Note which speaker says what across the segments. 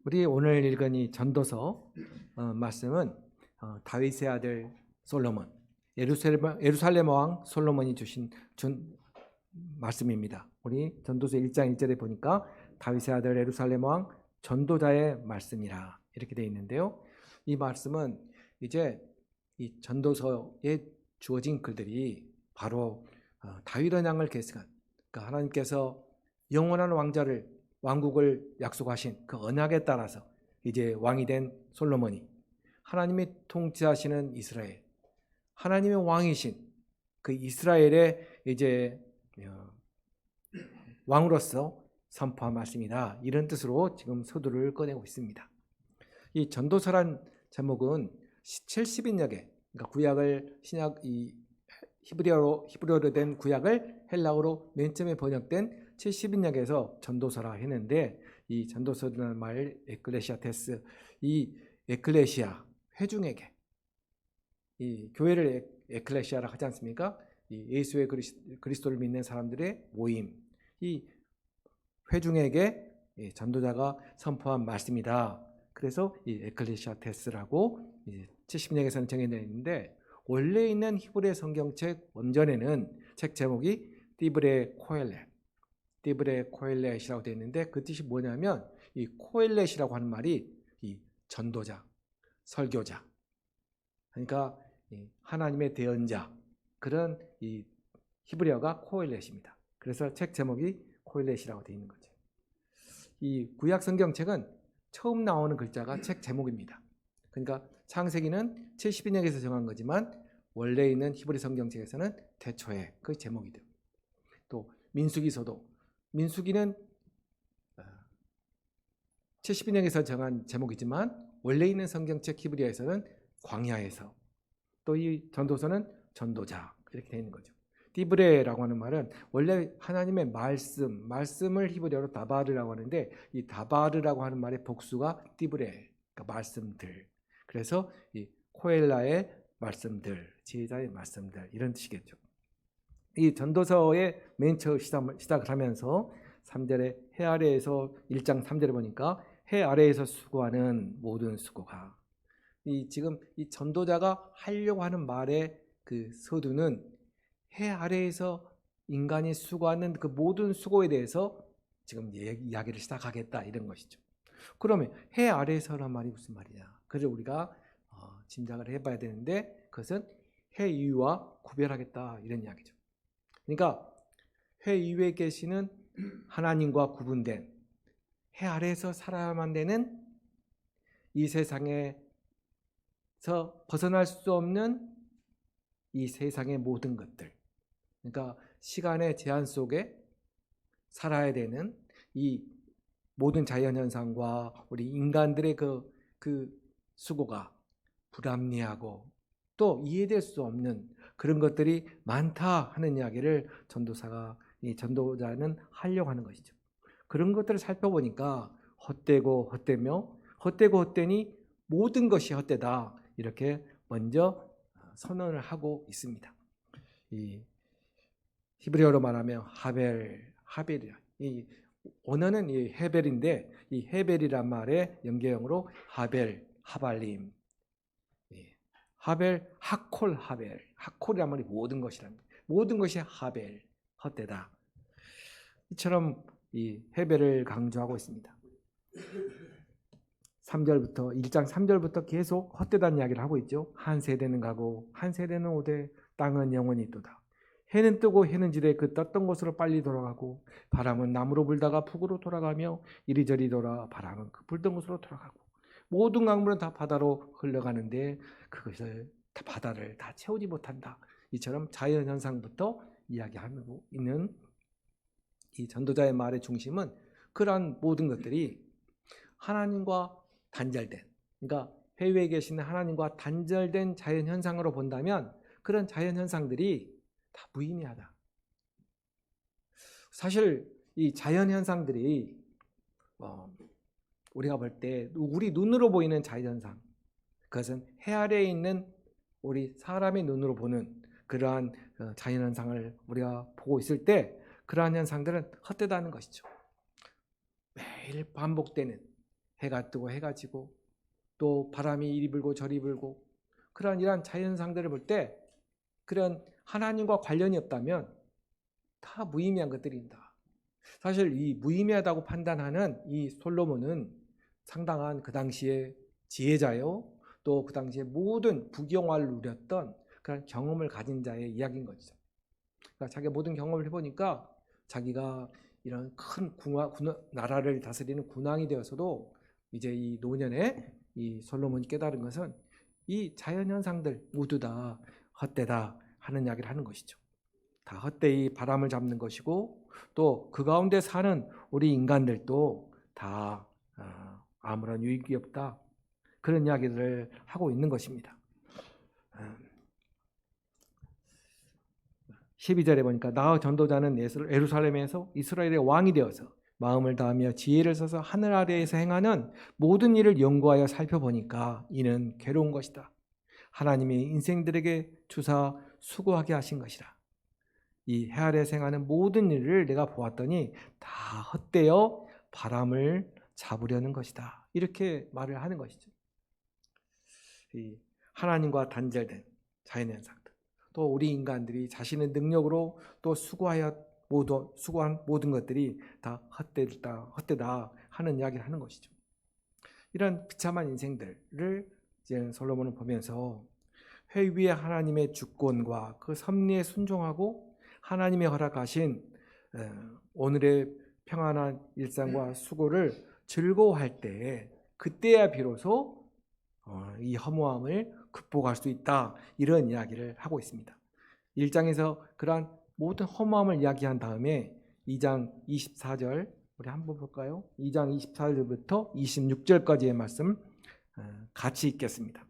Speaker 1: 우리 오늘 읽은 이 전도서 말씀은 다윗의 아들 솔로몬, 예루살렘 왕 솔로몬이 준 말씀입니다. 우리 전도서 1장 1절에 보니까 다윗의 아들 예루살렘 왕 전도자의 말씀이라 이렇게 되어 있는데요. 이 말씀은 이제 이 전도서에 주어진 글들이 바로 다윗 언약을 계승한, 그러니까 하나님께서 영원한 왕국을 약속하신 그 언약에 따라서 이제 왕이 된 솔로몬이 하나님이 통치하시는 이스라엘, 하나님의 왕이신 그 이스라엘의 이제 왕으로서 선포한 말씀이다, 이런 뜻으로 지금 서두를 꺼내고 있습니다. 이 전도서란 제목은 70인역에, 그러니까 구약을 히브리어로 된 구약을 헬라어로 맨 처음에 번역된 70인역에서 전도서라 했는데, 이 전도서라는 말 에클레시아테스, 이 에클레시아 회중에게, 이 교회를 에클레시아라 하지 않습니까? 이 예수의 그리스도를 믿는 사람들의 모임, 이 회중에게 전도자가 선포한 말씀이다. 그래서 이 에클레시아테스라고 70년에서는 정해져 있는데, 원래 있는 히브리 성경책 원전에는 책 제목이 띠브레 코엘렛이라고 되어 있는데, 그 뜻이 뭐냐면 이 코엘렛이라고 하는 말이 이 전도자, 설교자, 그러니까 하나님의 대언자, 그런 이 히브리어가 코엘렛입니다. 그래서 책 제목이 코엘렛이라고 되어 있는 거죠. 이 구약 성경책은 처음 나오는 글자가 책 제목입니다. 그러니까 창세기는 70인역에서 정한 거지만 원래 있는 히브리 성경책에서는 태초에 그 제목이죠. 또 민수기서도, 민수기는 70인역에서 정한 제목이지만 원래 있는 성경책 히브리어에서는 광야에서, 또 이 전도서는 전도자, 이렇게 되어 있는 거죠. 띠브레라고 하는 말은 원래 하나님의 말씀을 히브리어로 다바르라고 하는데, 이 다바르라고 하는 말의 복수가 띠브레, 그러니까 말씀들. 그래서 이 코엘라의 말씀들, 지혜자의 말씀들, 이런 뜻이겠죠. 이 전도서의 맨 처음 시작을 하면서 3절에 해 아래에서 1장 3절에 보니까 해 아래에서 수고하는 모든 수고가, 지금 이 전도자가 하려고 하는 말의 그 서두는 해 아래에서 인간이 수고하는 그 모든 수고에 대해서 지금 이야기를 시작하겠다, 이런 것이죠. 그러면 해 아래에서란 말이 무슨 말이냐? 그래서 우리가 짐작을 해봐야 되는데, 그것은 해 위와 구별하겠다, 이런 이야기죠. 그러니까 해 위에 계시는 하나님과 구분된, 해 아래에서 살아야만 되는 이 세상에서 벗어날 수 없는 이 세상의 모든 것들, 그러니까 시간의 제한 속에 살아야 되는 이 모든 자연현상과 우리 인간들의 그 수고가 불합리하고 또 이해될 수 없는 그런 것들이 많다 하는 이야기를 전도자는 하려고 하는 것이죠. 그런 것들을 살펴보니까 헛되고 헛되니 모든 것이 헛되다, 이렇게 먼저 선언을 하고 있습니다. 이 히브리어로 말하면 하벨이야. 이 원어는 이 헤벨인데, 이 헤벨이란 말의 연계형으로 하발림, 하콜이란 말이 모든 것이랍니다. 모든 것이 헛되다. 이처럼 이 헤벨을 강조하고 있습니다. 1장 3절부터 계속 헛되다는 이야기를 하고 있죠. 한 세대는 가고 한 세대는 오되 땅은 영원히 있도다. 해는 뜨고 해는 지되 그 떴던 곳으로 빨리 돌아가고, 바람은 남으로 불다가 북으로 돌아가며 이리저리 돌아 바람은 그 불던 곳으로 돌아가고, 모든 강물은 다 바다로 흘러가는데 그것을 바다를 다 채우지 못한다. 이처럼 자연현상부터 이야기하고 있는 이 전도자의 말의 중심은 그러한 모든 것들이 하나님과 단절된, 그러니까 해외에 계시는 하나님과 단절된 자연현상으로 본다면 그런 자연현상들이 다 무의미하다. 사실 이 자연현상들이 우리가 볼 때 우리 눈으로 보이는 자연현상, 그것은 해 아래에 있는 우리 사람의 눈으로 보는 그러한 자연현상을 우리가 보고 있을 때 그러한 현상들은 헛되다는 것이죠. 매일 반복되는 해가 뜨고 해가 지고 또 바람이 이리 불고 저리 불고 그런 이러한 자연상들을 볼 때 그런 하나님과 관련이 없다면 다 무의미한 것들입니다. 사실 이 무의미하다고 판단하는 이 솔로몬은 상당한 그 당시의 지혜자요, 또 그 당시에 모든 부경화를 누렸던 그런 경험을 가진 자의 이야기인 거죠. 그러니까 자기가 모든 경험을 해보니까 자기가 이런 큰 나라를 다스리는 군왕이 되어서도 이제 이 노년에 이 솔로몬이 깨달은 것은 이 자연현상들 모두 다 헛되다 하는 이야기를 하는 것이죠. 다 헛되이 바람을 잡는 것이고 또 그 가운데 사는 우리 인간들도 다 아무런 유익이 없다, 그런 이야기를 하고 있는 것입니다. 12절에 보니까 나 전도자는 예루살렘에서 이스라엘의 왕이 되어서 마음을 다하며 지혜를 써서 하늘 아래에서 행하는 모든 일을 연구하여 살펴보니까 이는 괴로운 것이다. 하나님이 인생들에게 주사 수고하게 하신 것이라. 이 해 아래에서 행하는 모든 일을 내가 보았더니 다 헛되어 바람을 잡으려는 것이다. 이렇게 말을 하는 것이죠. 이 하나님과 단절된 자연현상들, 또 우리 인간들이 자신의 능력으로 또 수고한 모든 것들이 다 헛되다 하는 이야기를 하는 것이죠. 이런 비참한 인생들을 이제 솔로몬은 보면서 회 위에 하나님의 주권과 그 섭리에 순종하고 하나님의 허락하신 오늘의 평안한 일상과 수고를 즐거워할 때, 그때야 비로소 이 허무함을 극복할 수 있다, 이런 이야기를 하고 있습니다. 1장에서 그러한 모든 허무함을 이야기한 다음에 2장 24절 우리 한번 볼까요? 2장 24절부터 26절까지의 말씀 같이 읽겠습니다.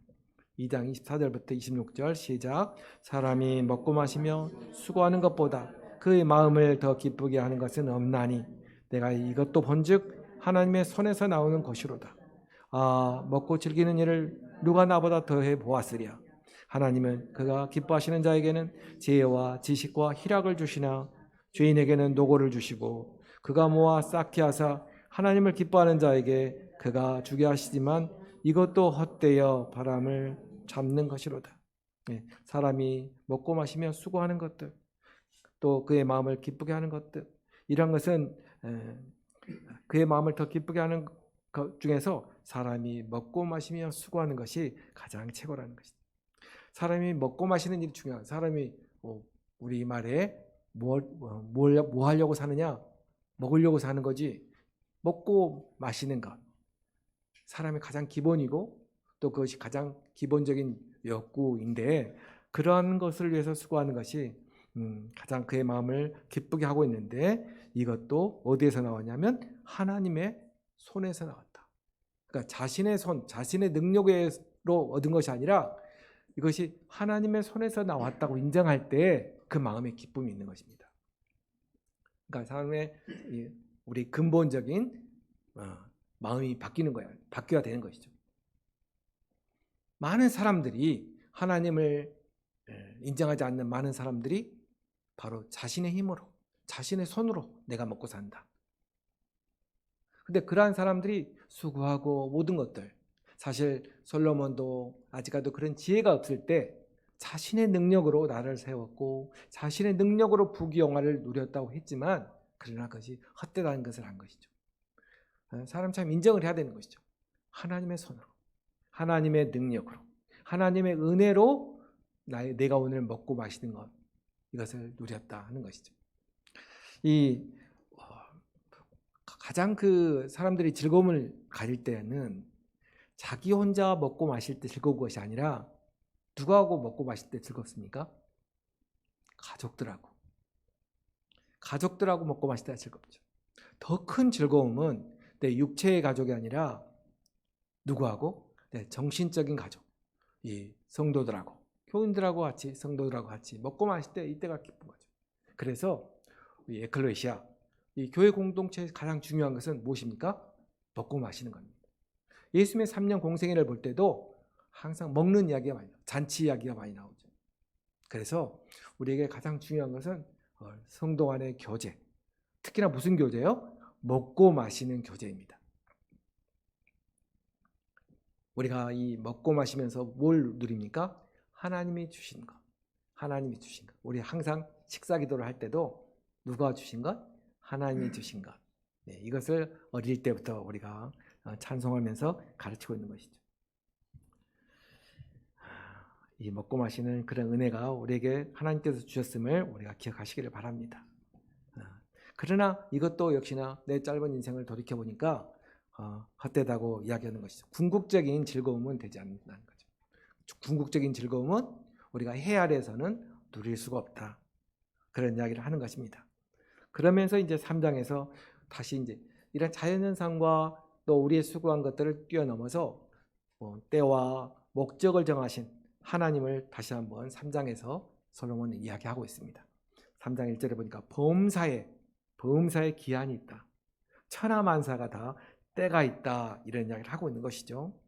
Speaker 1: 2장 24절부터 26절 시작. 사람이 먹고 마시며 수고하는 것보다 그의 마음을 더 기쁘게 하는 것은 없나니 내가 이것도 본즉 하나님의 손에서 나오는 것이로다. 먹고 즐기는 일을 누가 나보다 더해 보았으랴. 하나님은 그가 기뻐하시는 자에게는 지혜와 지식과 희락을 주시나 죄인에게는 노고를 주시고 그가 모아 쌓게 하사 하나님을 기뻐하는 자에게 그가 주게 하시지만 이것도 헛되어 바람을 잡는 것이로다. 사람이 먹고 마시며 수고하는 것들, 또 그의 마음을 기쁘게 하는 것들, 이런 것은 그의 마음을 더 기쁘게 하는 것 중에서 사람이 먹고 마시며 수고하는 것이 가장 최고라는 것이다. 사람이 먹고 마시는 일이 중요한, 사람이 우리 말에 뭐 하려고 사느냐? 먹으려고 사는 거지. 먹고 마시는 것, 사람의 가장 기본이고 또 그것이 가장 기본적인 욕구인데, 그런 것을 위해서 수고하는 것이 가장 그의 마음을 기쁘게 하고 있는데, 이것도 어디에서 나왔냐면 하나님의 손에서 나왔다. 그러니까 자신의 손, 자신의 능력으로 얻은 것이 아니라 이것이 하나님의 손에서 나왔다고 인정할 때 그 마음에 기쁨이 있는 것입니다. 그러니까 사람의 우리 근본적인 마음이 바뀌는 거야. 바뀌어야 되는 것이죠. 많은 사람들이 하나님을 인정하지 않는 많은 사람들이 바로 자신의 힘으로, 자신의 손으로 내가 먹고 산다. 근데 그러한 사람들이 수고하고 모든 것들, 사실 솔로몬도 아직까지도 그런 지혜가 없을 때 자신의 능력으로 나를 세웠고 자신의 능력으로 부귀영화를 누렸다고 했지만, 그러나 그것이 헛되다는 것을 한 것이죠. 사람 참 인정을 해야 되는 것이죠. 하나님의 손으로, 하나님의 능력으로, 하나님의 은혜로 내가 오늘 먹고 마시는 것, 이것을 누렸다 하는 것이죠. 가장 그 사람들이 즐거움을 가질 때는 자기 혼자 먹고 마실 때 즐거운 것이 아니라 누구하고 먹고 마실 때 즐겁습니까? 가족들하고 먹고 마실 때 즐겁죠. 더 큰 즐거움은 내 육체의 가족이 아니라 누구하고? 내 정신적인 가족, 이 성도들하고, 교인들하고 같이, 성도들하고 같이 먹고 마실 때 이때가 기쁜 거죠. 그래서 이 에클레시아, 이 교회 공동체에서 가장 중요한 것은 무엇입니까? 먹고 마시는 겁니다. 예수님의 3년 공생애를 볼 때도 항상 먹는 이야기가 많이 나오죠. 잔치 이야기가 많이 나오죠. 그래서 우리에게 가장 중요한 것은 성도 간의 교제, 특히나 무슨 교제요? 먹고 마시는 교제입니다. 우리가 이 먹고 마시면서 뭘 누립니까? 하나님이 주신 것. 하나님이 주신 것. 우리 항상 식사 기도를 할 때도 누가 주신 것? 하나님이 주신 것. 네, 이것을 어릴 때부터 우리가 찬송하면서 가르치고 있는 것이죠. 이 먹고 마시는 그런 은혜가 우리에게 하나님께서 주셨음을 우리가 기억하시기를 바랍니다. 그러나 이것도 역시나 내 짧은 인생을 돌이켜보니까 헛되다고 이야기하는 것이죠. 궁극적인 즐거움은 되지 않는다는 거죠. 궁극적인 즐거움은 우리가 해 아래에서는 누릴 수가 없다. 그런 이야기를 하는 것입니다. 그러면서 이제 3장에서 다시 이제 이런 자연현상과 또 우리의 수고한 것들을 뛰어넘어서 때와 목적을 정하신 하나님을 다시 한번 3장에서 솔로몬이 이야기하고 있습니다. 3장 1절에 보니까 범사에 기한이 있다. 천하만사가 다 때가 있다. 이런 이야기를 하고 있는 것이죠.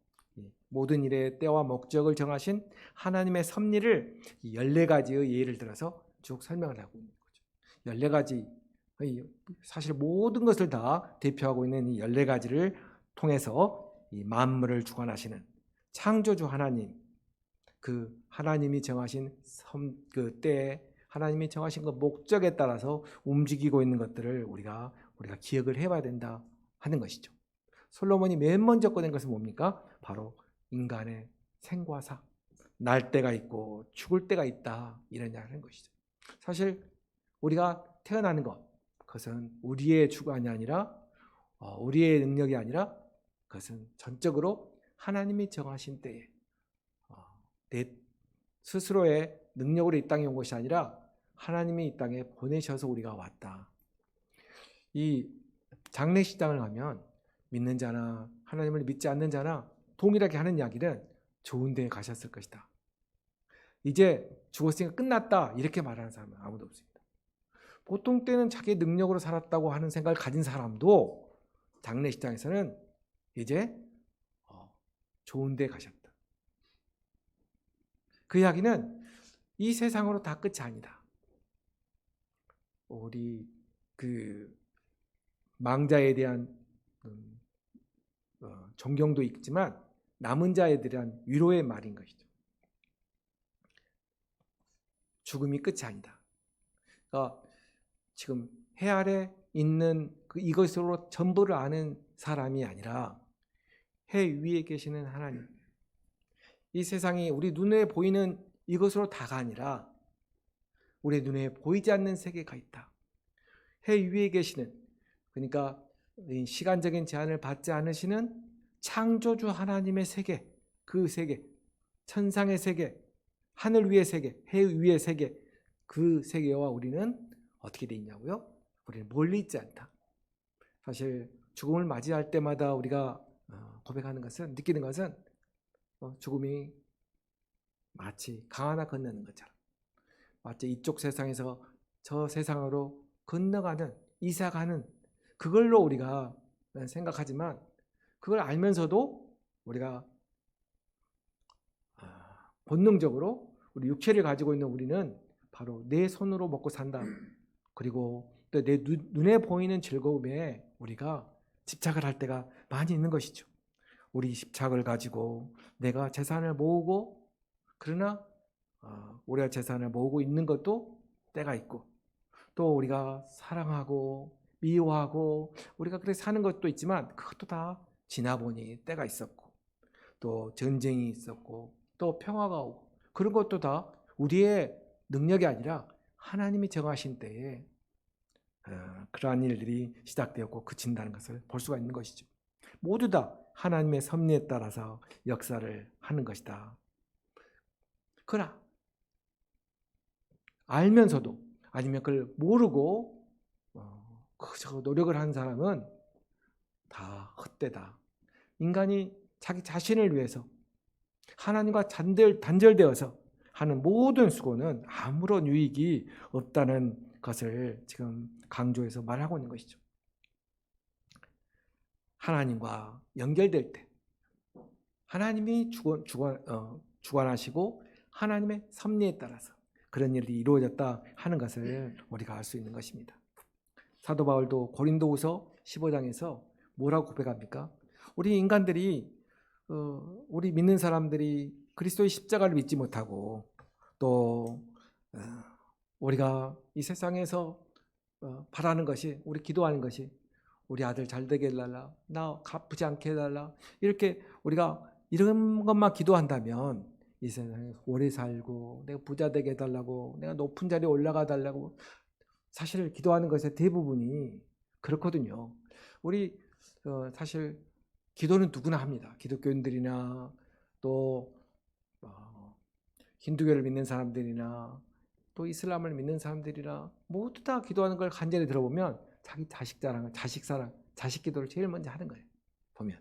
Speaker 1: 모든 일의 때와 목적을 정하신 하나님의 섭리를 14가지의 예를 들어서 쭉 설명을 하고 있는 거죠. 14가지, 사실 모든 것을 다 대표하고 있는 이 14가지를 통해서 이 만물을 주관하시는 창조주 하나님, 그 하나님이 정하신 그 때에 하나님이 정하신 그 목적에 따라서 움직이고 있는 것들을 우리가 기억을 해봐야 된다 하는 것이죠. 솔로몬이 맨 먼저 꺼낸 것은 뭡니까? 바로 인간의 생과 사, 날 때가 있고 죽을 때가 있다, 이런 이야기를 하는 것이죠. 사실 우리가 태어나는 것, 그것은 우리의 주관이 아니라 우리의 능력이 아니라 그것은 전적으로 하나님이 정하신 때에 내 스스로의 능력으로 이 땅에 온 것이 아니라 하나님이 이 땅에 보내셔서 우리가 왔다. 이 장례식장을 가면 믿는 자나 하나님을 믿지 않는 자나 동일하게 하는 이야기는 좋은 데에 가셨을 것이다. 이제 죽었으니까 끝났다, 이렇게 말하는 사람은 아무도 없습니다. 보통 때는 자기 능력으로 살았다고 하는 생각을 가진 사람도 장례식장에서는 이제 좋은 데에 가셨다. 그 이야기는 이 세상으로 다 끝이 아니다. 우리 그 망자에 대한 존경도 있지만 남은 자에 대한 위로의 말인 것이죠. 죽음이 끝이 아니다. 그러니까 지금 해 아래 있는 이것으로 전부를 아는 사람이 아니라 해 위에 계시는 하나님, 이 세상이 우리 눈에 보이는 이것으로 다가 아니라 우리 눈에 보이지 않는 세계가 있다. 해 위에 계시는, 그러니까 시간적인 제한을 받지 않으시는 창조주 하나님의 세계, 그 세계, 천상의 세계, 하늘 위의 세계, 해 위의 세계, 그 세계와 우리는 어떻게 돼 있냐고요? 우리는 멀리 있지 않다. 사실 죽음을 맞이할 때마다 우리가 고백하는 것은, 느끼는 것은 죽음이 마치 강 하나 건너는 것처럼, 마치 이쪽 세상에서 저 세상으로 건너가는, 이사가는, 그걸로 우리가 생각하지만 그걸 알면서도 우리가 본능적으로 우리 육체를 가지고 있는 우리는 바로 내 손으로 먹고 산다. 그리고 또 내 눈에 보이는 즐거움에 우리가 집착을 할 때가 많이 있는 것이죠. 우리 집착을 가지고 내가 재산을 모으고, 그러나 우리가 재산을 모으고 있는 것도 때가 있고, 또 우리가 사랑하고 미워하고 우리가 그렇게 사는 것도 있지만 그것도 다 지나보니 때가 있었고, 또 전쟁이 있었고, 또 평화가 오고, 그런 것도 다 우리의 능력이 아니라 하나님이 정하신 때에 그러한 일들이 시작되었고 그친다는 것을 볼 수가 있는 것이죠. 모두 다 하나님의 섭리에 따라서 역사를 하는 것이다. 그러나 알면서도, 아니면 그걸 모르고 그저 노력을 하는 사람은 다 헛되다. 인간이 자기 자신을 위해서 하나님과 단절되어서 하는 모든 수고는 아무런 유익이 없다는 것을 지금 강조해서 말하고 있는 것이죠. 하나님과 연결될 때 하나님이 주관하시고 하나님의 섭리에 따라서 그런 일이 이루어졌다 하는 것을 우리가 알 수 있는 것입니다. 사도 바울도 고린도후서 15장에서 뭐라고 고백합니까? 우리 인간들이 우리 믿는 사람들이 그리스도의 십자가를 믿지 못하고 또 우리가 이 세상에서 바라는 것이, 우리 기도하는 것이 우리 아들 잘 되게 해달라, 나 갚지 않게 해달라, 이렇게 우리가 이런 것만 기도한다면 이 세상에 오래 살고 내가 부자 되게 해달라고, 내가 높은 자리에 올라가 달라고, 사실 기도하는 것의 대부분이 그렇거든요. 우리 사실 기도는 누구나 합니다. 기독교인들이나 또 힌두교를 믿는 사람들이나 또 이슬람을 믿는 사람들이나 모두 다 기도하는 걸 간절히 들어보면 자기 자식 자랑, 자식 사랑, 자식 기도를 제일 먼저 하는 거예요. 보면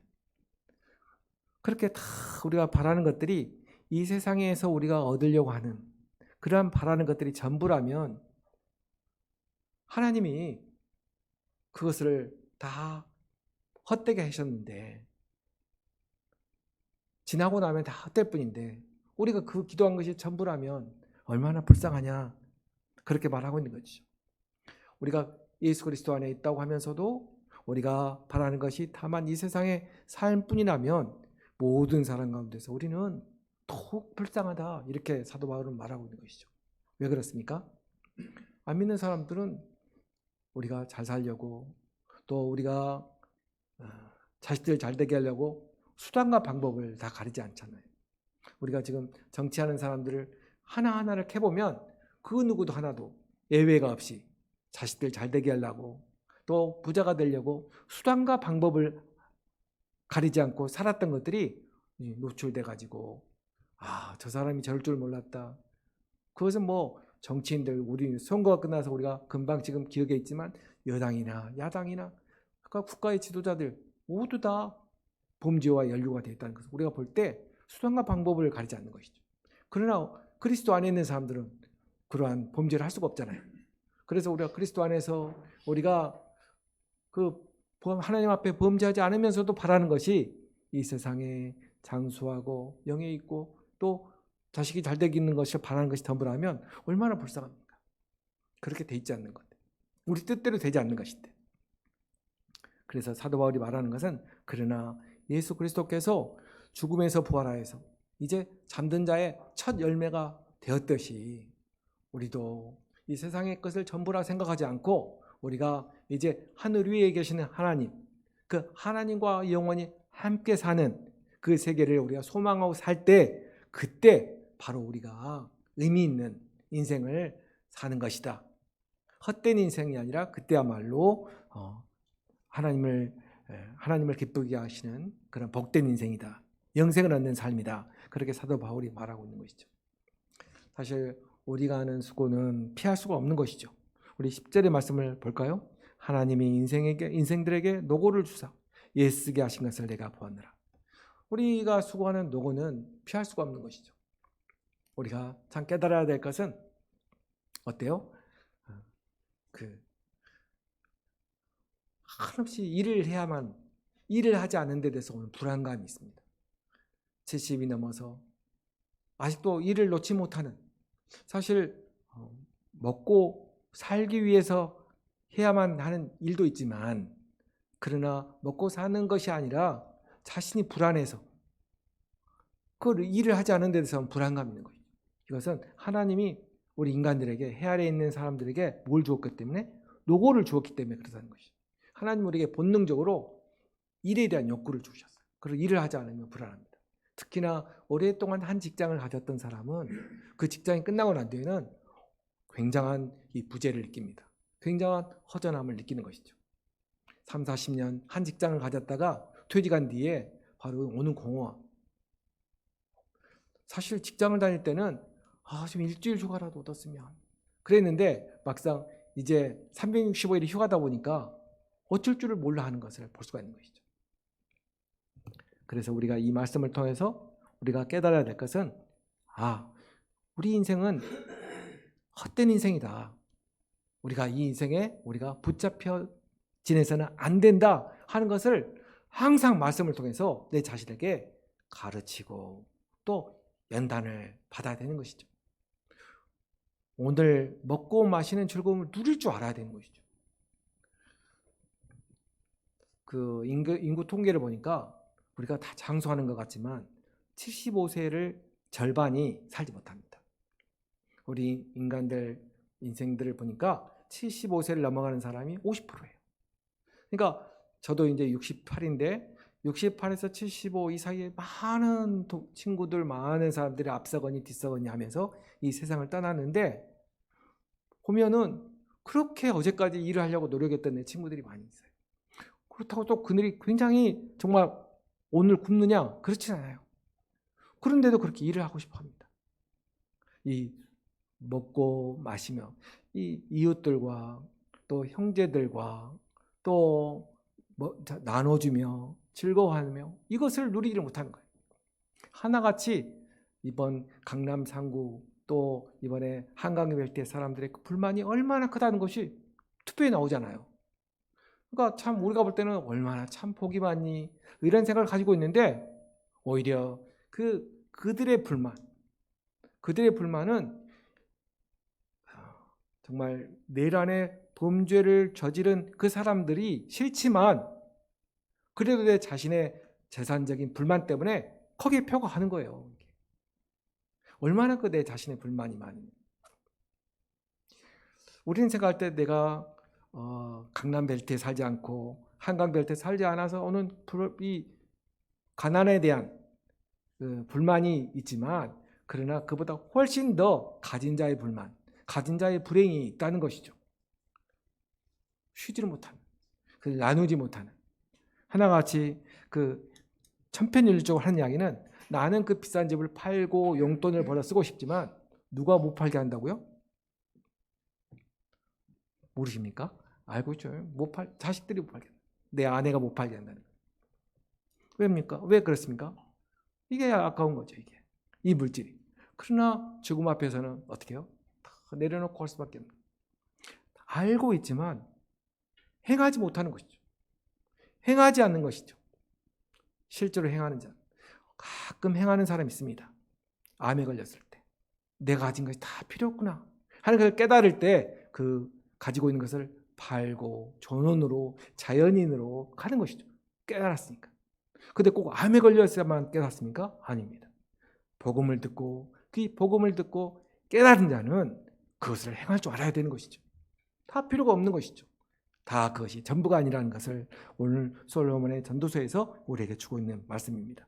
Speaker 1: 그렇게 다 우리가 바라는 것들이 이 세상에서 우리가 얻으려고 하는 그러한 바라는 것들이 전부라면 하나님이 그것을 다 헛되게 하셨는데, 지나고 나면 다 헛될 뿐인데 우리가 그 기도한 것이 전부라면 얼마나 불쌍하냐, 그렇게 말하고 있는 거죠. 우리가 예수 그리스도 안에 있다고 하면서도 우리가 바라는 것이 다만 이 세상의 삶뿐이라면 모든 사람 가운데서 우리는 더욱 불쌍하다, 이렇게 사도 바울은 말하고 있는 것이죠. 왜 그렇습니까? 안 믿는 사람들은 우리가 잘 살려고, 또 우리가 자식들 잘 되게 하려고 수단과 방법을 다 가리지 않잖아요. 우리가 지금 정치하는 사람들을 하나하나를 캐보면 그 누구도 하나도 예외가 없이 자식들 잘 되게 하려고, 또 부자가 되려고 수단과 방법을 가리지 않고 살았던 것들이 노출돼 가지고, 저 사람이 저럴 줄 몰랐다. 그것은 뭐 정치인들, 우리 선거가 끝나서 우리가 금방 지금 기억에 있지만 여당이나 야당이나 국가의 지도자들 모두 다 범죄와 연루가 되어 있다는 것을 우리가 볼 때 수단과 방법을 가리지 않는 것이죠. 그러나 그리스도 안에 있는 사람들은 그러한 범죄를 할 수가 없잖아요. 그래서 우리가 그리스도 안에서 우리가 하나님 앞에 범죄하지 않으면서도 바라는 것이 이 세상에 장수하고 영예 있고 또 자식이 잘 되기는 것을 바라는 것이 전부라면 얼마나 불쌍합니까? 그렇게 돼 있지 않는 건데, 우리 뜻대로 되지 않는 것인데. 그래서 사도 바울이 말하는 것은, 그러나 예수 그리스도께서 죽음에서 부활하여서 이제 잠든 자의 첫 열매가 되었듯이 우리도 이 세상의 것을 전부라 생각하지 않고 우리가 이제 하늘 위에 계시는 하나님, 그 하나님과 영원히 함께 사는 그 세계를 우리가 소망하고 살 때, 그때 바로 우리가 의미 있는 인생을 사는 것이다. 헛된 인생이 아니라 그때야말로 하나님을 기쁘게 하시는 그런 복된 인생이다. 영생을 얻는 삶이다. 그렇게 사도 바울이 말하고 있는 것이죠. 사실 우리가 하는 수고는 피할 수가 없는 것이죠. 우리 10절의 말씀을 볼까요? 하나님이 인생들에게 노고를 주사 예쓰게 하신 것을 내가 보았노라. 우리가 수고하는 노고는 피할 수가 없는 것이죠. 우리가 참 깨달아야 될 것은 어때요? 한없이 일을 하지 않은 데 대해서 오는 불안감이 있습니다. 70이 넘어서 아직도 일을 놓지 못하는, 사실 먹고 살기 위해서 해야만 하는 일도 있지만, 그러나 먹고 사는 것이 아니라 자신이 불안해서 그 일을 하지 않은 데 대해서 불안감이 있는 거죠. 이것은 하나님이 우리 인간들에게, 해 아래에 있는 사람들에게 뭘 주었기 때문에? 노고를 주었기 때문에 그렇다는 것이죠. 하나님 우리에게 본능적으로 일에 대한 욕구를 주셨어요. 그리고 일을 하지 않으면 불안합니다. 특히나 오랫동안 한 직장을 가졌던 사람은 그 직장이 끝나고 난 뒤에는 굉장한 이 부재를 느낍니다. 굉장한 허전함을 느끼는 것이죠. 3, 40년 한 직장을 가졌다가 퇴직한 뒤에 바로 오는 공허함. 사실 직장을 다닐 때는 좀 일주일 휴가라도 얻었으면 그랬는데, 막상 이제 365일이 휴가다 보니까 어쩔 줄을 몰라 하는 것을 볼 수가 있는 것이죠. 그래서 우리가 이 말씀을 통해서 우리가 깨달아야 될 것은, 우리 인생은 헛된 인생이다. 우리가 이 인생에 우리가 붙잡혀 지내서는 안 된다 하는 것을 항상 말씀을 통해서 내 자신에게 가르치고 또 연단을 받아야 되는 것이죠. 오늘 먹고 마시는 즐거움을 누릴 줄 알아야 되는 것이죠. 그 인구 통계를 보니까 우리가 다 장수하는 것 같지만 75세를 절반이 살지 못합니다. 우리 인간들 인생들을 보니까 75세를 넘어가는 사람이 50%예요. 그러니까 저도 이제 68인데 68에서 75 이 사이에 많은 친구들, 많은 사람들이 앞서거니 뒤서거니 하면서 이 세상을 떠나는데 보면은 그렇게 어제까지 일을 하려고 노력했던 내 친구들이 많이 있어요. 그렇다고 또 그들이 굉장히 정말 오늘 굶느냐? 그렇진 않아요. 그런데도 그렇게 일을 하고 싶어 합니다. 이 먹고 마시며 이 이웃들과 또 형제들과 또 나눠주며 즐거워하며 이것을 누리지를 못하는 거예요. 하나같이 이번 강남 3구 또 이번에 한강 일대 사람들의 그 불만이 얼마나 크다는 것이 투표에 나오잖아요. 그러니까 참 우리가 볼 때는 얼마나 참 복이 많니 이런 생각을 가지고 있는데 오히려 그들의 불만은 정말 내란의 범죄를 저지른 그 사람들이 싫지만 그래도 내 자신의 재산적인 불만 때문에 거기에 표가 가는 거예요. 얼마나 내 자신의 불만이 많이. 우리는 생각할 때 내가 강남 벨트에 살지 않고 한강 벨트에 살지 않아서 오는 이 가난에 대한 불만이 있지만 그러나 그보다 훨씬 더 가진 자의 불만, 가진 자의 불행이 있다는 것이죠. 쉬지를 못하는, 나누지 못하는. 하나같이 천편일률적으로 하는 이야기는 나는 그 비싼 집을 팔고 용돈을 벌어 쓰고 싶지만 누가 못 팔게 한다고요? 모르십니까? 알고 있죠. 자식들이 못 팔게 한다. 내 아내가 못 팔게 한다는 거예요. 왜입니까? 왜 그렇습니까? 이게 아까운 거죠. 이게 이 물질이. 그러나 죽음 앞에서는 어떻게 해요? 다 내려놓고 할 수밖에 없는. 알고 있지만 행하지 못하는 것이죠. 행하지 않는 것이죠. 실제로 행하는 자. 가끔 행하는 사람이 있습니다. 암에 걸렸을 때 내가 가진 것이 다 필요 없구나 하는 걸 깨달을 때 가지고 있는 것을 팔고 전원으로 자연인으로 가는 것이죠. 깨달았으니까. 근데 꼭 암에 걸렸어야만 깨닫습니까? 아닙니다. 복음을 듣고 그 복음을 듣고 깨달은 자는 그것을 행할 줄 알아야 되는 것이죠. 다 필요가 없는 것이죠. 다 그것이 전부가 아니라는 것을 오늘 솔로몬의 전도서에서 우리에게 주고 있는 말씀입니다.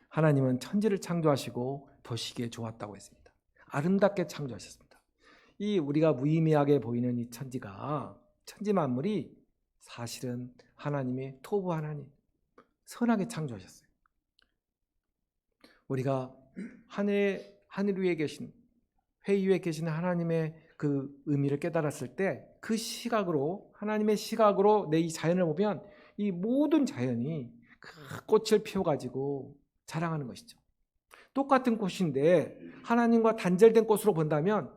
Speaker 1: 하나님은 천지를 창조하시고 보시기에 좋았다고 했습니다. 아름답게 창조하셨습니다. 이 우리가 무의미하게 보이는 이 천지 만물이 사실은 하나님의 토부 하나님 선하게 창조하셨어요. 우리가 하늘 위에 계신 회의 위에 계시는 하나님의 그 의미를 깨달았을 때 그 시각으로 하나님의 시각으로 내 이 자연을 보면 이 모든 자연이 그 꽃을 피워가지고 자랑하는 것이죠. 똑같은 꽃인데 하나님과 단절된 꽃으로 본다면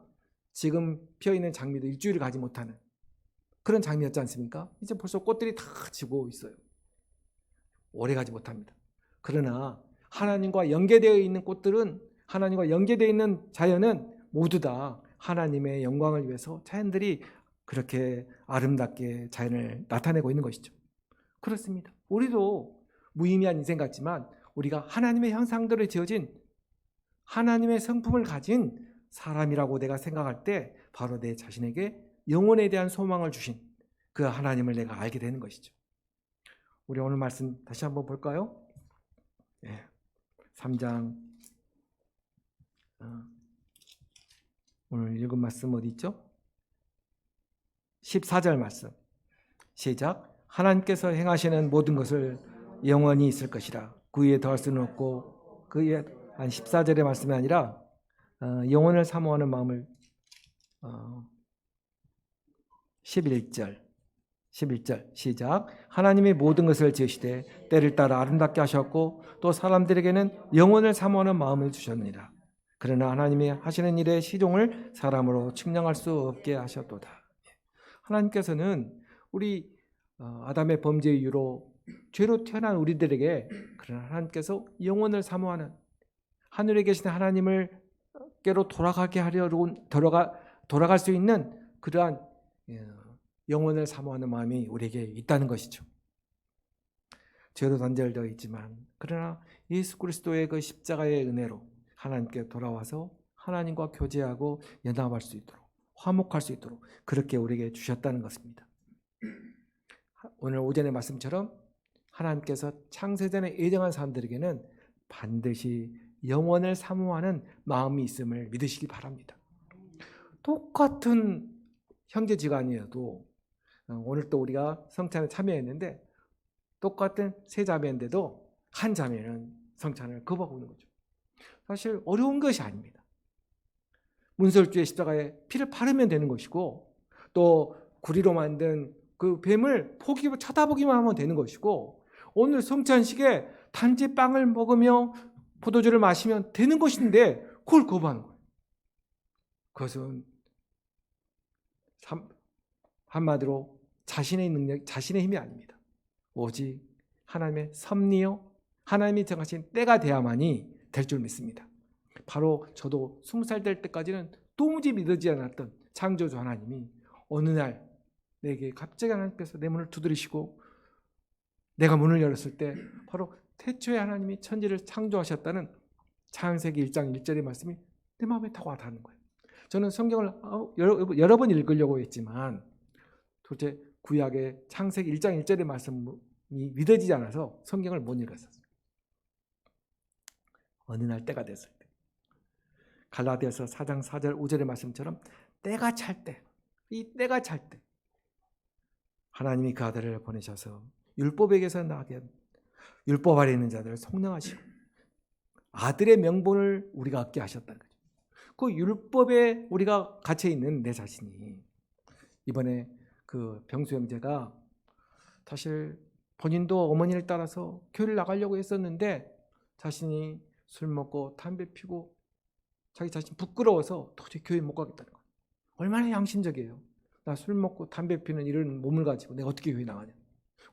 Speaker 1: 지금 피어있는 장미도 일주일을 가지 못하는 그런 장미였지 않습니까? 이제 벌써 꽃들이 다 지고 있어요. 오래 가지 못합니다. 그러나 하나님과 연계되어 있는 꽃들은 하나님과 연계되어 있는 자연은 모두 다 하나님의 영광을 위해서 자연들이 그렇게 아름답게 자연을 나타내고 있는 것이죠. 그렇습니다. 우리도 무의미한 인생 같지만 우리가 하나님의 형상대로 지어진 하나님의 성품을 가진 사람이라고 내가 생각할 때 바로 내 자신에게 영혼에 대한 소망을 주신 그 하나님을 내가 알게 되는 것이죠. 우리 오늘 말씀 다시 한번 볼까요? 3장 오늘 읽은 말씀 어디 있죠? 14절 말씀 시작. 하나님께서 행하시는 모든 것을 영원히 있을 것이라 그 위에 더할 수는 없고 그 위에 한 14절의 말씀이 아니라 영혼을 사모하는 마음을 11절 시작. 하나님이 모든 것을 지으시되 때를 따라 아름답게 하셨고 또 사람들에게는 영혼을 사모하는 마음을 주셨느니라. 그러나 하나님이 하시는 일의 시종을 사람으로 측량할 수 없게 하셨도다. 하나님께서는 우리 아담의 범죄 이후로 죄로 태어난 우리들에게 그러나 하나님께서 영혼을 사모하는 하늘에 계신 하나님을께로 돌아가게 하려고 돌아갈 수 있는 그러한 영혼을 사모하는 마음이 우리에게 있다는 것이죠. 죄로 단절되어 있지만 그러나 예수 그리스도의 그 십자가의 은혜로 하나님께 돌아와서 하나님과 교제하고 연합할 수 있도록 화목할 수 있도록 그렇게 우리에게 주셨다는 것입니다. 오늘 오전의 말씀처럼 하나님께서 창세전에 예정한 사람들에게는 반드시 영원을 사모하는 마음이 있음을 믿으시기 바랍니다. 똑같은 형제지간이어도 오늘 또 우리가 성찬에 참여했는데 똑같은 세 자매인데도 한 자매는 성찬을 거부하고 있는 거죠. 사실 어려운 것이 아닙니다. 문설주의 십자가에 피를 바르면 되는 것이고 또 구리로 만든 그 뱀을 쳐다보기만 하면 되는 것이고 오늘 성찬식에 단지 빵을 먹으며 포도주를 마시면 되는 것인데 그걸 거부하는 거예요. 그것은 한마디로 자신의 능력, 자신의 힘이 아닙니다. 오직 하나님의 섭리요 하나님이 정하신 때가 돼야만이 될 줄 믿습니다. 바로 저도 20살 될 때까지는 도무지 믿어지지 않았던 창조주 하나님이 어느 날 내게 갑자기 하나님께서 내 문을 두드리시고 내가 문을 열었을 때 바로 태초에 하나님이 천지를 창조하셨다는 창세기 1장 1절의 말씀이 내 마음에 다 와닿는 거예요. 저는 성경을 여러 번 읽으려고 했지만 도대체 구약의 창세기 1장 1절의 말씀이 믿어지지 않아서 성경을 못 읽었어요. 어느 날 때가 됐을 때 갈라디아서 4장 4절 5절의 말씀처럼 때가 찰 때, 이 때가 찰 때 하나님이 그 아들을 보내셔서 율법에게서 나게 율법 아래 있는 자들을 속량하시고 아들의 명분을 우리가 얻게 하셨다는 거죠. 그 율법에 우리가 갇혀 있는 내 자신이 이번에 그 병수 형제가 사실 본인도 어머니를 따라서 교회를 나가려고 했었는데 자신이 술 먹고 담배 피고 자기 자신 부끄러워서 도저히 교회 못 가겠다는 거예요. 얼마나 양심적이에요. 나 술 먹고 담배 피는 이런 몸을 가지고 내가 어떻게 교회 나가냐.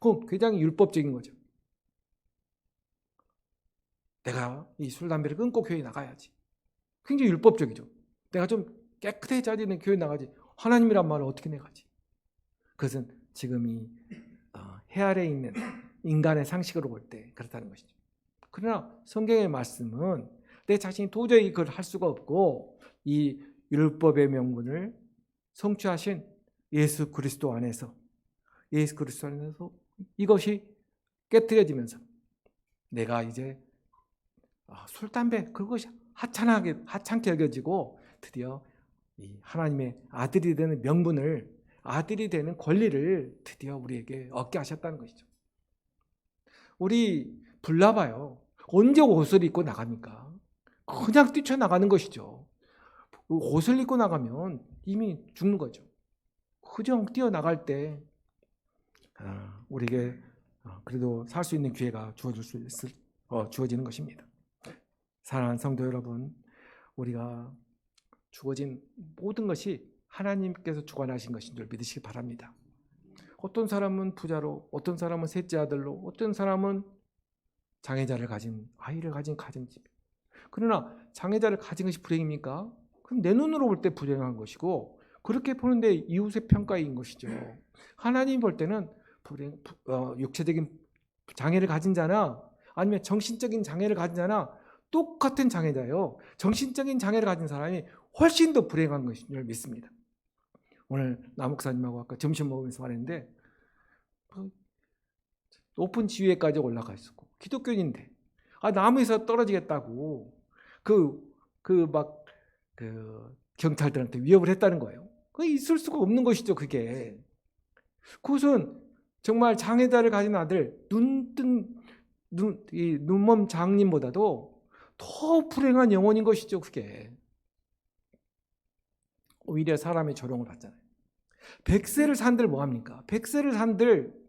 Speaker 1: 그럼 굉장히 율법적인 거죠. 내가 이 술 담배를 끊고 교회 나가야지. 굉장히 율법적이죠. 내가 좀 깨끗해져야지 교회 나가지. 하나님이란 말을 어떻게 내가지. 그것은 지금 이 해 아래에 있는 인간의 상식으로 볼 때 그렇다는 것이죠. 그러나 성경의 말씀은 내 자신이 도저히 그걸 할 수가 없고 이 율법의 명분을 성취하신 예수 그리스도 안에서 이것이 깨트려지면서 내가 이제 술, 담배 그것이 하찮게 여겨지고 드디어 이 하나님의 아들이 되는 명분을 아들이 되는 권리를 드디어 우리에게 얻게 하셨다는 것이죠. 우리 불나봐요. 언제 옷을 입고 나갑니까? 그냥 뛰쳐나가는 것이죠. 옷을 입고 나가면 이미 죽는 거죠. 그냥 뛰어나갈 때 우리에게 그래도 살 수 있는 기회가 주어지는 것입니다. 사랑하는 성도 여러분, 우리가 주어진 모든 것이 하나님께서 주관하신 것인 줄 믿으시기 바랍니다. 어떤 사람은 부자로, 어떤 사람은 셋째 아들로, 어떤 사람은 장애자를 가진 아이를 가진 가정집. 그러나 장애자를 가진 것이 불행입니까? 그럼 내 눈으로 볼 때 불행한 것이고 그렇게 보는데 이웃의 평가인 것이죠. 하나님 볼 때는 육체적인 장애를 가진 자나 아니면 정신적인 장애를 가진 자나 똑같은 장애자예요. 정신적인 장애를 가진 사람이 훨씬 더 불행한 것인 줄 믿습니다. 오늘 남목사님하고 아까 점심 먹으면서 말했는데 높은 지위에까지 올라가 있었고 기독교인인데 나무에서 떨어지겠다고 경찰들한테 위협을 했다는 거예요. 그게 있을 수가 없는 것이죠. 그게 그것은 정말 장애자를 가진 아들 눈먼 장님보다도 더 불행한 영혼인 것이죠. 그게 오히려 사람의 조롱을 받잖아요. 100세를 산들 뭐합니까? 100세를 산들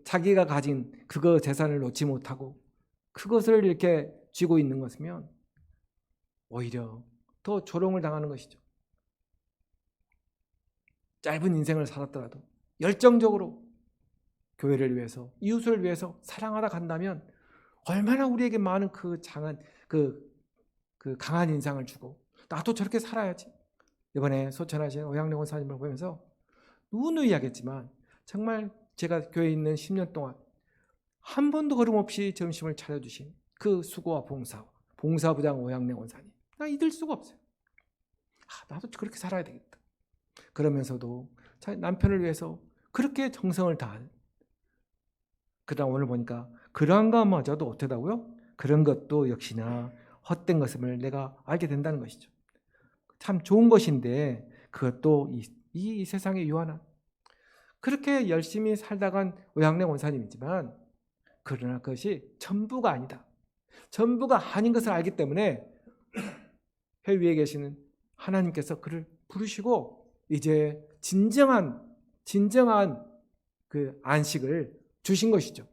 Speaker 1: 자기가 가진 그거 재산을 놓지 못하고 그것을 이렇게 쥐고 있는 것이면 오히려 더 조롱을 당하는 것이죠. 짧은 인생을 살았더라도 열정적으로 교회를 위해서 이웃을 위해서 사랑하러 간다면 얼마나 우리에게 많은 강한 인상을 주고 나도 저렇게 살아야지. 이번에 소천하신 오양래 원사님을 보면서 누누이 하겠지만 정말 제가 교회에 있는 10년 동안 한 번도 걸음 없이 점심을 차려주신 그 수고와 봉사부장 오양래 원사님, 나 잊을 수가 없어요. 나도 그렇게 살아야 되겠다. 그러면서도 남편을 위해서 그렇게 정성을 다한, 그다음 오늘 보니까 그러한 것마저도 어떻다고요? 그런 것도 역시나 헛된 것임을 내가 알게 된다는 것이죠. 참 좋은 것인데 그것도 이 세상의 유한한, 그렇게 열심히 살다간 오양래 원사님이지만 그러나 그것이 전부가 아니다. 전부가 아닌 것을 알기 때문에 해 위에 계시는 하나님께서 그를 부르시고 이제 진정한 그 안식을 주신 것이죠.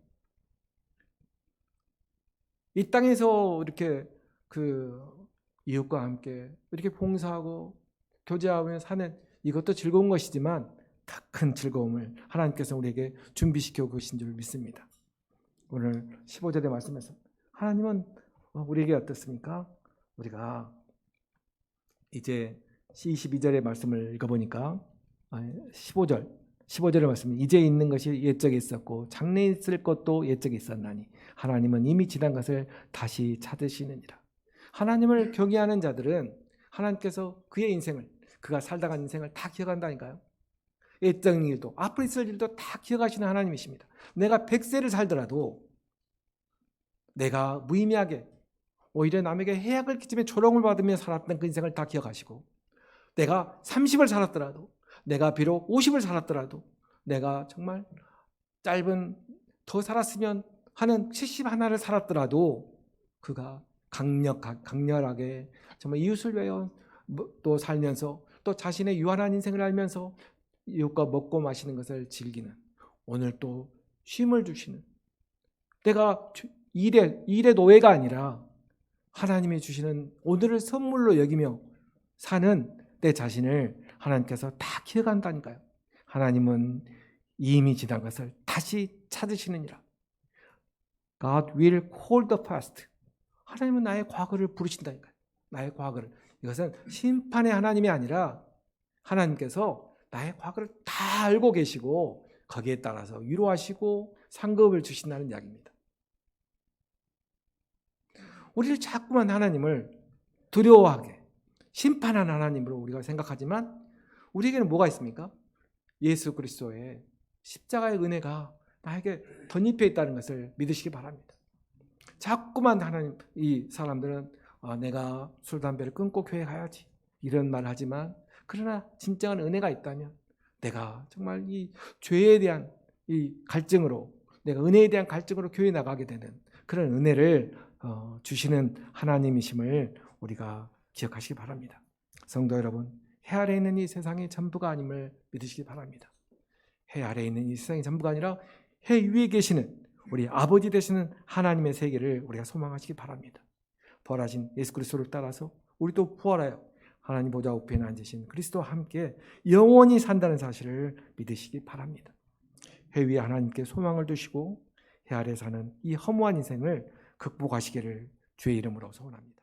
Speaker 1: 이 땅에서 이렇게 그 이웃과 함께 이렇게 봉사하고 교제하며 사는 이것도 즐거운 것이지만 더 큰 즐거움을 하나님께서 우리에게 준비시켜 계신 줄 믿습니다. 오늘 15절의 말씀에서 하나님은 우리에게 어떻습니까? 우리가 이제 22절의 말씀을 읽어보니까 15절의 말씀은 이제 있는 것이 옛적에 있었고 장래 있을 것도 옛적에 있었나니 하나님은 이미 지난 것을 다시 찾으시느니라. 하나님을 경외하는 자들은 하나님께서 그의 인생을, 그가 살다간 인생을 다 기억한다니까요. 옛적 일도 앞으로 있을 일도 다 기억하시는 하나님이십니다. 내가 100세를 살더라도 내가 무의미하게 오히려 남에게 해악을 끼치며 조롱을 받으며 살았던 그 인생을 다 기억하시고, 내가 30을 살았더라도, 내가 비록 50을 살았더라도, 내가 정말 짧은 더 살았으면 하는 71를 살았더라도 그가 강렬하게 정말 이웃을 위하여 또 살면서 또 자신의 유한한 인생을 알면서 이웃과 먹고 마시는 것을 즐기는, 오늘 또 쉼을 주시는, 내가 일의 노예가 아니라 하나님이 주시는 오늘을 선물로 여기며 사는 내 자신을 하나님께서 다 기억한다니까요. 하나님은 이미 지난 것을 다시 찾으시느니라. God will call the past. 하나님은 나의 과거를 부르신다니까요. 나의 과거를. 이것은 심판의 하나님이 아니라 하나님께서 나의 과거를 다 알고 계시고 거기에 따라서 위로하시고 상급을 주신다는 이야기입니다. 우리를 자꾸만 하나님을 두려워하게 심판한 하나님으로 우리가 생각하지만 우리에게는 뭐가 있습니까? 예수 그리스도의 십자가의 은혜가 나에게 덧입혀 있다는 것을 믿으시기 바랍니다. 자꾸만 하나님, 이 사람들은 내가 술 담배를 끊고 교회 가야지 이런 말을 하지만, 그러나 진정한 은혜가 있다면 내가 정말 이 죄에 대한 이 갈증으로, 내가 은혜에 대한 갈증으로 교회 나가게 되는 그런 은혜를 주시는 하나님이심을 우리가 기억하시기 바랍니다. 성도 여러분, 해 아래에 있는 이 세상의 전부가 아님을 믿으시기 바랍니다. 해 아래에 있는 이 세상의 전부가 아니라 해 위에 계시는 우리 아버지 되시는 하나님의 세계를 우리가 소망하시기 바랍니다. 부활하신 예수 그리스도를 따라서 우리도 부활하여 하나님 보좌 우편에 앉으신 그리스도와 함께 영원히 산다는 사실을 믿으시기 바랍니다. 해 위에 하나님께 소망을 두시고 해 아래 사는 이 허무한 인생을 극복하시기를 주의 이름으로 소원합니다.